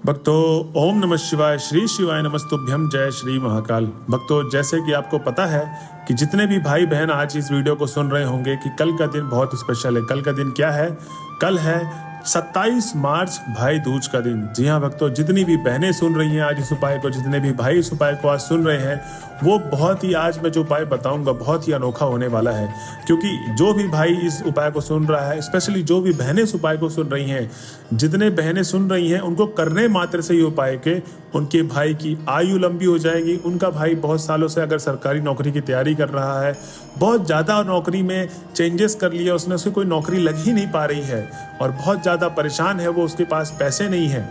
भक्तों ओम नमः शिवाय, श्री शिवाय नमस्तुभ्यम, जय श्री महाकाल। भक्तों जैसे कि आपको पता है कि जितने भी भाई बहन आज इस वीडियो को सुन रहे होंगे कि कल का दिन बहुत स्पेशल है। कल का दिन क्या है? कल है 27 मार्च, भाई दूज का दिन। जी हाँ भक्तों, जितनी भी बहनें सुन रही हैं आज इस उपाय को, जितने भी भाई इस उपाय को आज सुन रहे हैं, वो बहुत ही आज मैं जो उपाय बताऊंगा बहुत ही अनोखा होने वाला है। क्योंकि जो भी भाई इस उपाय को सुन रहा है, स्पेशली जो भी बहनें इस उपाय को सुन रही हैं, जितने बहनें सुन रही हैं, उनको करने मात्र से ये उपाय के उनके भाई की आयु लंबी हो जाएगी। उनका भाई बहुत सालों से अगर सरकारी नौकरी की तैयारी कर रहा है, बहुत ज़्यादा नौकरी में चेंजेस कर लिया उसने, उसकी कोई नौकरी लग ही नहीं पा रही है और बहुत ज़्यादा परेशान है वो, उसके पास पैसे नहीं है,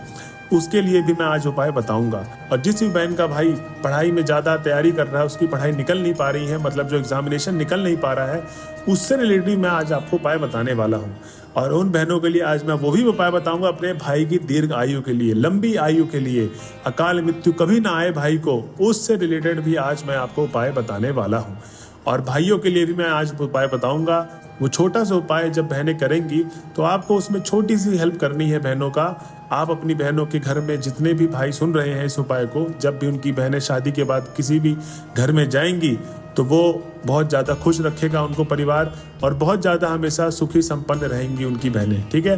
उसके लिए भी मैं आज उपाय बताऊंगा। और जिस भी बहन का भाई पढ़ाई में ज़्यादा तैयारी कर रहा है, उसकी पढ़ाई निकल नहीं पा रही है, मतलब जो एग्जामिनेशन निकल नहीं पा रहा है, उससे रिलेटेड मैं आज आपको उपाय बताने वाला हूँ। और उन बहनों के लिए आज मैं वो भी उपाय बताऊंगा अपने भाई की दीर्घ आयु के लिए, लंबी आयु के लिए, अकाल मृत्यु कभी ना आए भाई को, उससे रिलेटेड भी आज मैं आपको उपाय बताने वाला हूँ। और भाइयों के लिए भी मैं आज उपाय बताऊंगा। वो छोटा सा उपाय जब बहनें करेंगी तो आपको उसमें छोटी सी हेल्प करनी है बहनों का। आप अपनी बहनों के घर में जितने भी भाई सुन रहे हैं इस उपाय को, जब भी उनकी बहनें शादी के बाद किसी भी घर में जाएंगी तो वो बहुत ज़्यादा खुश रखेगा उनको परिवार, और बहुत ज़्यादा हमेशा सुखी संपन्न रहेंगी उनकी बहनें। ठीक है,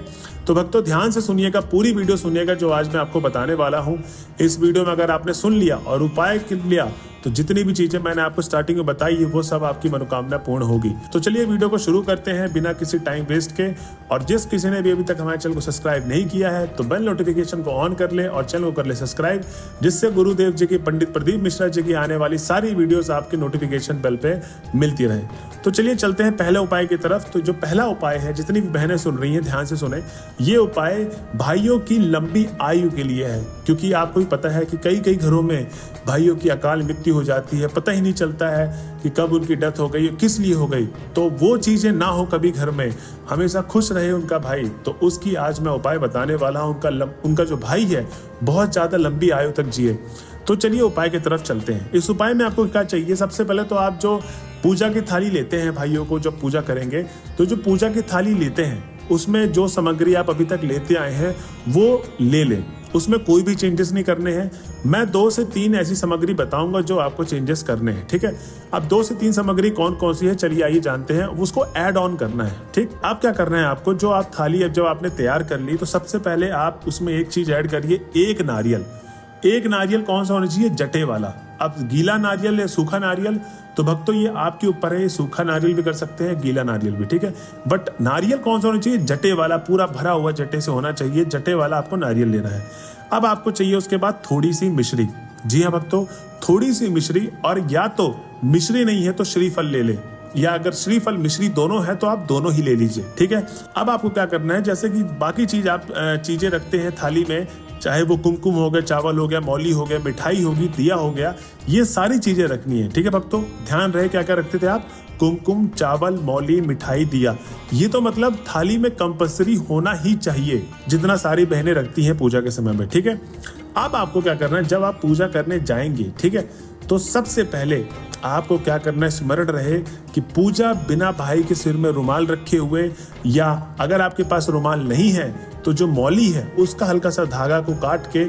तो भक्तों ध्यान से सुनिएगा, पूरी वीडियो सुनिएगा जो आज मैं आपको बताने वाला हूँ। इस वीडियो में अगर आपने सुन लिया और उपाय कर लिया तो जितनी भी चीजें मैंने आपको स्टार्टिंग में बताई है वो सब आपकी मनोकामना पूर्ण होगी। तो चलिए वीडियो को शुरू करते हैं बिना किसी टाइम वेस्ट के। और जिस किसी ने भी अभी तक हमारे चैनल को सब्सक्राइब नहीं किया है तो बेल नोटिफिकेशन को ऑन कर ले और चैनल को कर ले सब्सक्राइब, जिससे गुरुदेव जी की, पंडित प्रदीप मिश्रा जी की आने वाली सारी वीडियोस आपके नोटिफिकेशन बेल पे मिलती रहे। तो चलिए चलते हैं पहले उपाय की तरफ। तो जो पहला उपाय है, जितनी भी बहनें सुन रही हैं ध्यान से सुने, ये उपाय भाइयों की लंबी आयु के लिए है। क्योंकि आपको भी पता है कि कई घरों में भाइयों की अकाल मृत्यु हो जाती है, पता ही नहीं चलता है कि कब उनकी डेथ हो गई, किस लिए हो गई। तो वो चीजें ना हो कभी घर में, हमेशा खुश रहे उनका भाई, तो उसकी आज मैं उपाय बताने वाला हूँ। उनका जो भाई है बहुत ज्यादा लंबी आयु तक जिए। तो चलिए उपाय की तरफ चलते हैं। इस उपाय में आपको क्या चाहिए? सबसे पहले तो आप जो पूजा की थाली लेते हैं, भाइयों को जब पूजा करेंगे तो जो पूजा की थाली लेते हैं उसमें जो सामग्री आप अभी तक लेते आए हैं वो ले लें। उसमें कोई भी चेंजेस नहीं करने हैं। मैं 2 से 3 ऐसी सामग्री बताऊंगा जो आपको चेंजेस करने हैं। ठीक है, अब 2 से 3 सामग्री कौन कौन सी है चलिए आइए जानते हैं। उसको ऐड ऑन करना है। ठीक, आप क्या करना है, आपको जो आप थाली अब जब आपने तैयार कर ली तो सबसे पहले आप उसमें एक चीज ऐड करिए, एक नारियल। एक नारियल कौन सा होना चाहिए? जटे वाला। अब गीला नारियल या सूखा नारियल, तो भक्तों ये आपके ऊपर है, सूखा नारियल भी कर सकते हैं, गीला नारियल भी। ठीक है, बट नारियल कौन सा होना चाहिए? जटे वाला, पूरा भरा हुआ जटे से होना चाहिए। जटे वाला आपको नारियल लेना है। अब आपको चाहिए उसके बाद थोड़ी सी मिश्री। जी हाँ भक्तों, थोड़ी सी मिश्री, और या तो मिश्री नहीं है तो श्रीफल ले ले, या अगर श्रीफल मिश्री दोनों है तो आप दोनों ही ले लीजिए। ठीक है, अब आपको क्या करना है, जैसे कि बाकी चीज आप चीजें रखते हैं थाली में, चाहे वो कुमकुम हो गया, चावल हो गया, मौली हो गया, मिठाई होगी, दिया हो गया, ये सारी चीजें रखनी है। ठीक है भक्तों, ध्यान रहे क्या क्या रखते थे आप? कुमकुम, चावल, मौली, मिठाई, दिया। ये तो मतलब थाली में कंपल्सरी होना ही चाहिए, जितना सारी बहनें रखती हैं पूजा के समय में। ठीक है, अब आपको क्या करना है, जब आप पूजा करने जाएंगे, ठीक है, तो सबसे पहले आपको क्या करना है, स्मरण रहे कि पूजा बिना भाई के सिर में रुमाल रखे हुए, या अगर आपके पास रुमाल नहीं है तो जो मौली है उसका हल्का सा धागा को काट के,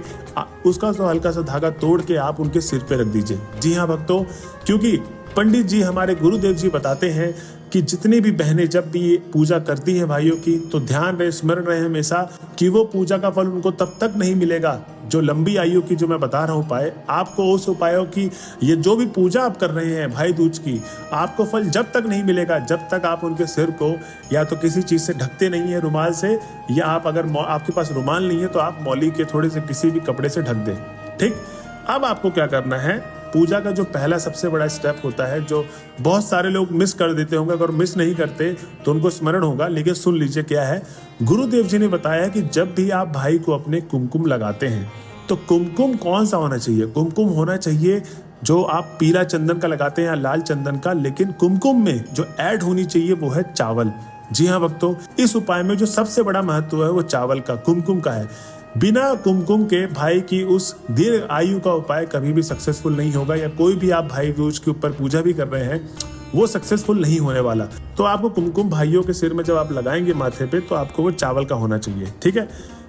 उसका तो हल्का सा धागा तोड़ के आप उनके सिर पे रख दीजिए। जी हाँ भक्तों, क्योंकि पंडित जी, हमारे गुरुदेव जी बताते हैं कि जितनी भी बहनें जब भी पूजा करती हैं भाइयों की, तो ध्यान रहे, स्मरण रहे हमेशा कि वो पूजा का फल उनको तब तक नहीं मिलेगा। जो लंबी आयु की जो मैं बता रहा हूँ उपाय, आपको उस उपायों की, ये जो भी पूजा आप कर रहे हैं भाई दूज की, आपको फल जब तक नहीं मिलेगा जब तक आप उनके सिर को या तो किसी चीज से ढकते नहीं है, रुमाल से, या आप अगर आपके पास रुमाल नहीं है तो आप मौली के थोड़े से किसी भी कपड़े से ढक दें। ठीक, अब आपको क्या करना है, पूजा का जो पहला सबसे बड़ा स्टेप होता है, जो बहुत सारे लोग मिस कर देते होंगे, अगर मिस नहीं करते तो उनको स्मरण होगा, लेकिन सुन लीजिए क्या है। गुरुदेव जी ने बताया कि जब भी आप भाई को अपने कुमकुम लगाते हैं तो कुमकुम कौन सा होना चाहिए? कुमकुम होना चाहिए जो आप पीला चंदन का लगाते हैं या लाल चंदन का, लेकिन कुमकुम में जो ऐड होनी चाहिए वो है चावल। जी हाँ भक्तों, इस उपाय में जो सबसे बड़ा महत्व है वो चावल का, कुमकुम का है। बिना कुमकुम के भाई की उस दीर्घ आयु का उपाय कभी भी सक्सेसफुल नहीं होगा, या कोई भी आप भाई दूज के ऊपर पूजा भी कर रहे हैं वो सक्सेसफुल नहीं होने वाला। तो आपको कुमकुम भाइयों के सिर में जब आप लगाएंगे माथे पे, तो आपको वो चावल का होना चाहिए। ठीक है,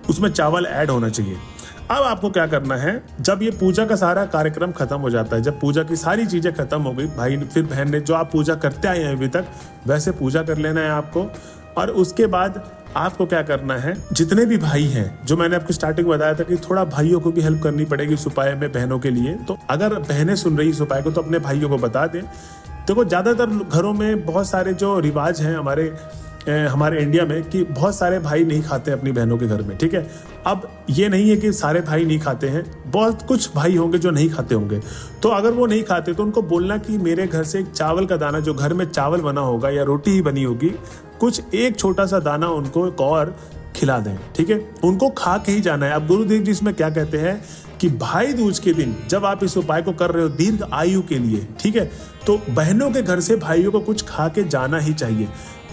उसमें चावल ऐड होना चाहिए। अब आपको क्या करना है, जब ये पूजा का सारा कार्यक्रम खत्म हो जाता है, जब पूजा की सारी चीजें खत्म हो गई, भाई फिर बहन ने जो आप पूजा करते आए हैं अभी तक वैसे पूजा कर लेना है आपको। और उसके बाद आपको क्या करना है, जितने भी भाई हैं, जो मैंने आपको स्टार्टिंग में बताया था कि थोड़ा भाइयों को भी हेल्प करनी पड़ेगी इस उपाय में बहनों के लिए, तो अगर बहनें सुन रही इस उपाय को तो अपने भाइयों को बता दें। देखो ज्यादातर घरों में बहुत सारे जो रिवाज हैं हमारे इंडिया में कि बहुत सारे भाई नहीं खाते अपनी बहनों के घर में, ठीक है। अब ये नहीं है कि सारे भाई नहीं खाते हैं, बहुत कुछ भाई होंगे जो नहीं खाते होंगे, तो अगर वो नहीं खाते तो उनको बोलना कि मेरे घर से एक चावल का दाना, जो घर में चावल बना होगा या रोटी ही बनी होगी, कुछ एक छोटा सा दाना उनको एक और खिला दें, ठीक है। उनको खा के ही जाना है। अब गुरुदेव जी इसमें क्या कहते हैं कि भाई दूज के दिन जब आप इस उपाय को कर रहे हो दीर्घ आयु के लिए, ठीक है, तो बहनों के घर से भाइयों को कुछ खा के जाना ही चाहिए।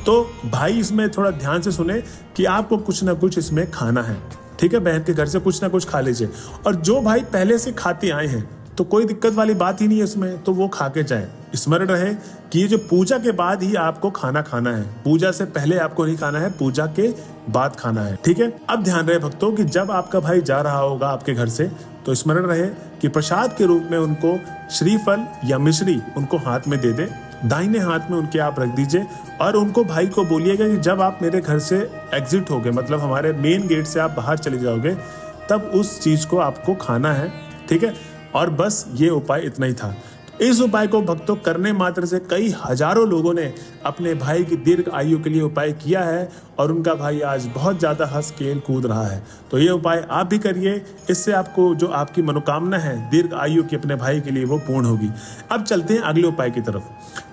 तो भाई इसमें थोड़ा ध्यान से सुने कि आपको कुछ ना कुछ इसमें खाना है, ठीक है। बहन के घर से कुछ ना कुछ खा लीजिए। और जो भाई पहले से खाते आए हैं तो कोई दिक्कत वाली बात ही नहीं है इसमें, तो वो खा के जाए। स्मरण रहे कि ये जो पूजा के बाद ही आपको खाना खाना है, पूजा से पहले आपको नहीं खाना है, पूजा के बाद खाना है, ठीक है। अब ध्यान रहे भक्तों कि जब आपका भाई जा रहा होगा आपके घर से तो स्मरण रहे कि प्रसाद के रूप में उनको श्रीफल या मिश्री उनको हाथ में दे दे, दाहिने हाथ में उनके आप रख दीजिए और उनको भाई को बोलिएगा कि जब आप मेरे घर से एग्जिट होगे, मतलब हमारे मेन गेट से आप बाहर चले जाओगे, तब उस चीज को आपको खाना है, ठीक है। और बस ये उपाय इतना ही था। इस उपाय को भक्तों करने मात्र से कई हजारों लोगों ने अपने भाई की दीर्घ आयु के लिए उपाय किया है और उनका भाई आज बहुत ज्यादा हंस खेल कूद रहा है। तो ये उपाय आप भी करिए, इससे आपको जो आपकी मनोकामना है दीर्घ आयु की अपने भाई के लिए वो पूर्ण होगी। अब चलते हैं अगले उपाय की तरफ।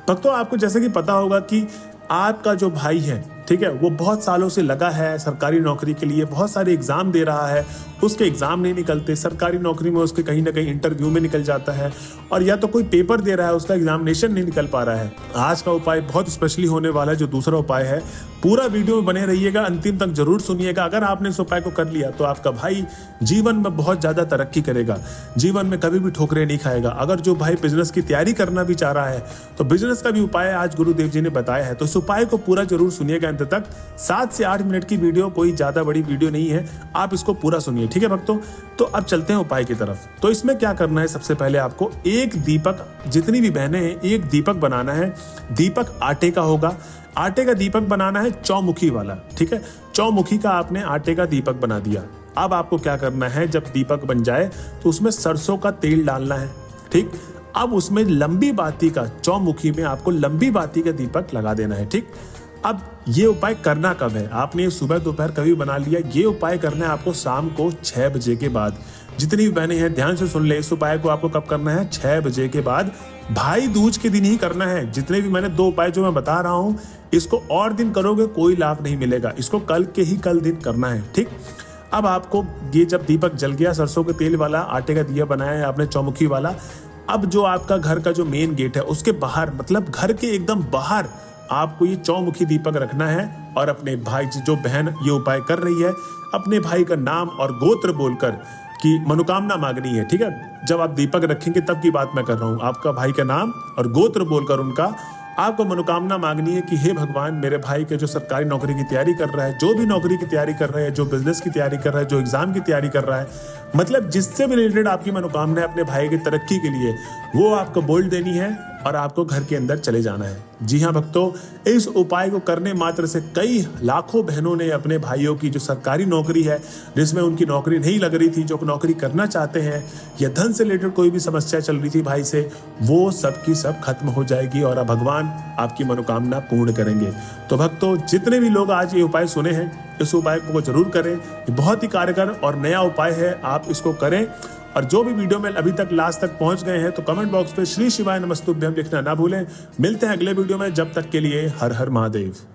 भक्तों आपको जैसे कि पता होगा कि आपका जो भाई है, ठीक है, वो बहुत सालों से लगा है सरकारी नौकरी के लिए, बहुत सारे एग्जाम दे रहा है, उसके एग्जाम नहीं निकलते, सरकारी नौकरी में उसके कहीं ना कहीं इंटरव्यू में निकल जाता है, और या तो कोई पेपर दे रहा है उसका एग्जामिनेशन नहीं निकल पा रहा है। आज का उपाय बहुत स्पेशली होने वाला है, जो दूसरा उपाय है। पूरा वीडियो में बने रहिएगा, अंतिम तक जरूर सुनिएगा। अगर आपने इस उपाय को कर लिया तो आपका भाई जीवन में बहुत ज्यादा तरक्की करेगा, जीवन में कभी भी ठोकरे नहीं खाएगा। अगर जो भाई बिजनेस की तैयारी करना भी चाह रहा है तो बिजनेस का भी उपाय आज गुरुदेव जी ने बताया है, तो इस उपाय को पूरा जरूर सुनिएगा अंत तक। 7 से 8 मिनट की वीडियो, कोई ज्यादा बड़ी वीडियो नहीं है, आप इसको पूरा सुनिए, ठीक है भक्तों। तो अब चलते हैं उपाय की तरफ। तो इसमें क्या करना है, सबसे पहले आपको एक दीपक, जितनी भी बहनें हैं, एक दीपक बनाना है। दीपक आटे का होगा, आटे का दीपक बनाना है चौमुखी वाला, ठीक है। चौमुखी का आपने आटे का दीपक बना दिया। अब आपको क्या करना है, जब दीपक बन जाए तो उसमें सरसों का तेल डालना है, ठीक। अब उसमें लंबी बाती का, चौमुखी में आपको लंबी बाती का दीपक लगा देना है, ठीक। अब ये उपाय करना कब है, आपने सुबह दोपहर कभी बना लिया, ये उपाय करना है आपको शाम को 6 बजे के बाद। जितनी भी बहनें हैं ध्यान से सुन ले, इस उपाय को आपको कब करना है, 6 बजे के बाद, भाई दूज के दिन ही करना है। जितने भी मैंने 2 उपाय जो मैं बता रहा हूं, इसको और दिन करोगे कोई लाभ नहीं मिलेगा, इसको कल के ही कल दिन करना है, ठीक। अब आपको ये जब दीपक जल गया, सरसों के तेल वाला आटे का दिया बनाया है आपने चौमुखी वाला, अब जो आपका घर का जो मेन गेट है उसके बाहर, मतलब घर के एकदम बाहर आपको ये चौमुखी दीपक रखना है और अपने भाई, जो बहन ये उपाय कर रही है, अपने भाई का नाम और गोत्र बोलकर कि मनोकामना मांगनी है, ठीक है। जब आप दीपक रखेंगे तब की बात मैं कर रहा हूँ, आपका भाई का नाम और गोत्र बोलकर उनका आपको मनोकामना मांगनी है कि हे भगवान, मेरे भाई के जो सरकारी नौकरी की तैयारी कर रहा है, जो भी नौकरी की तैयारी कर रहा है, जो बिजनेस की तैयारी कर रहा है, जो एग्जाम की तैयारी कर रहा है, मतलब जिससे भी रिलेटेड आपकी मनोकामना है अपने भाई की तरक्की के लिए, वो आपको बोल देनी है और आपको घर के अंदर चले जाना है। जी हाँ भक्तों, इस उपाय को करने मात्र से कई लाखों बहनों ने अपने भाइयों की जो सरकारी नौकरी है, जिसमें उनकी नौकरी नहीं लग रही थी, जो नौकरी करना चाहते हैं, या धन से रिलेटेड कोई भी समस्या चल रही थी भाई से, वो सब की सब खत्म हो जाएगी और अब भगवान आपकी मनोकामना पूर्ण करेंगे। तो भक्तों, जितने भी लोग आज ये उपाय सुने हैं, इस उपाय को जरूर करें। ये बहुत ही कारगर और नया उपाय है, आप इसको करें। और जो भी वीडियो में अभी तक लास्ट तक पहुंच गए हैं तो कमेंट बॉक्स पे श्री शिवाय नमस्तुभ्यम लिखना ना भूलें। मिलते हैं अगले वीडियो में, जब तक के लिए हर हर महादेव।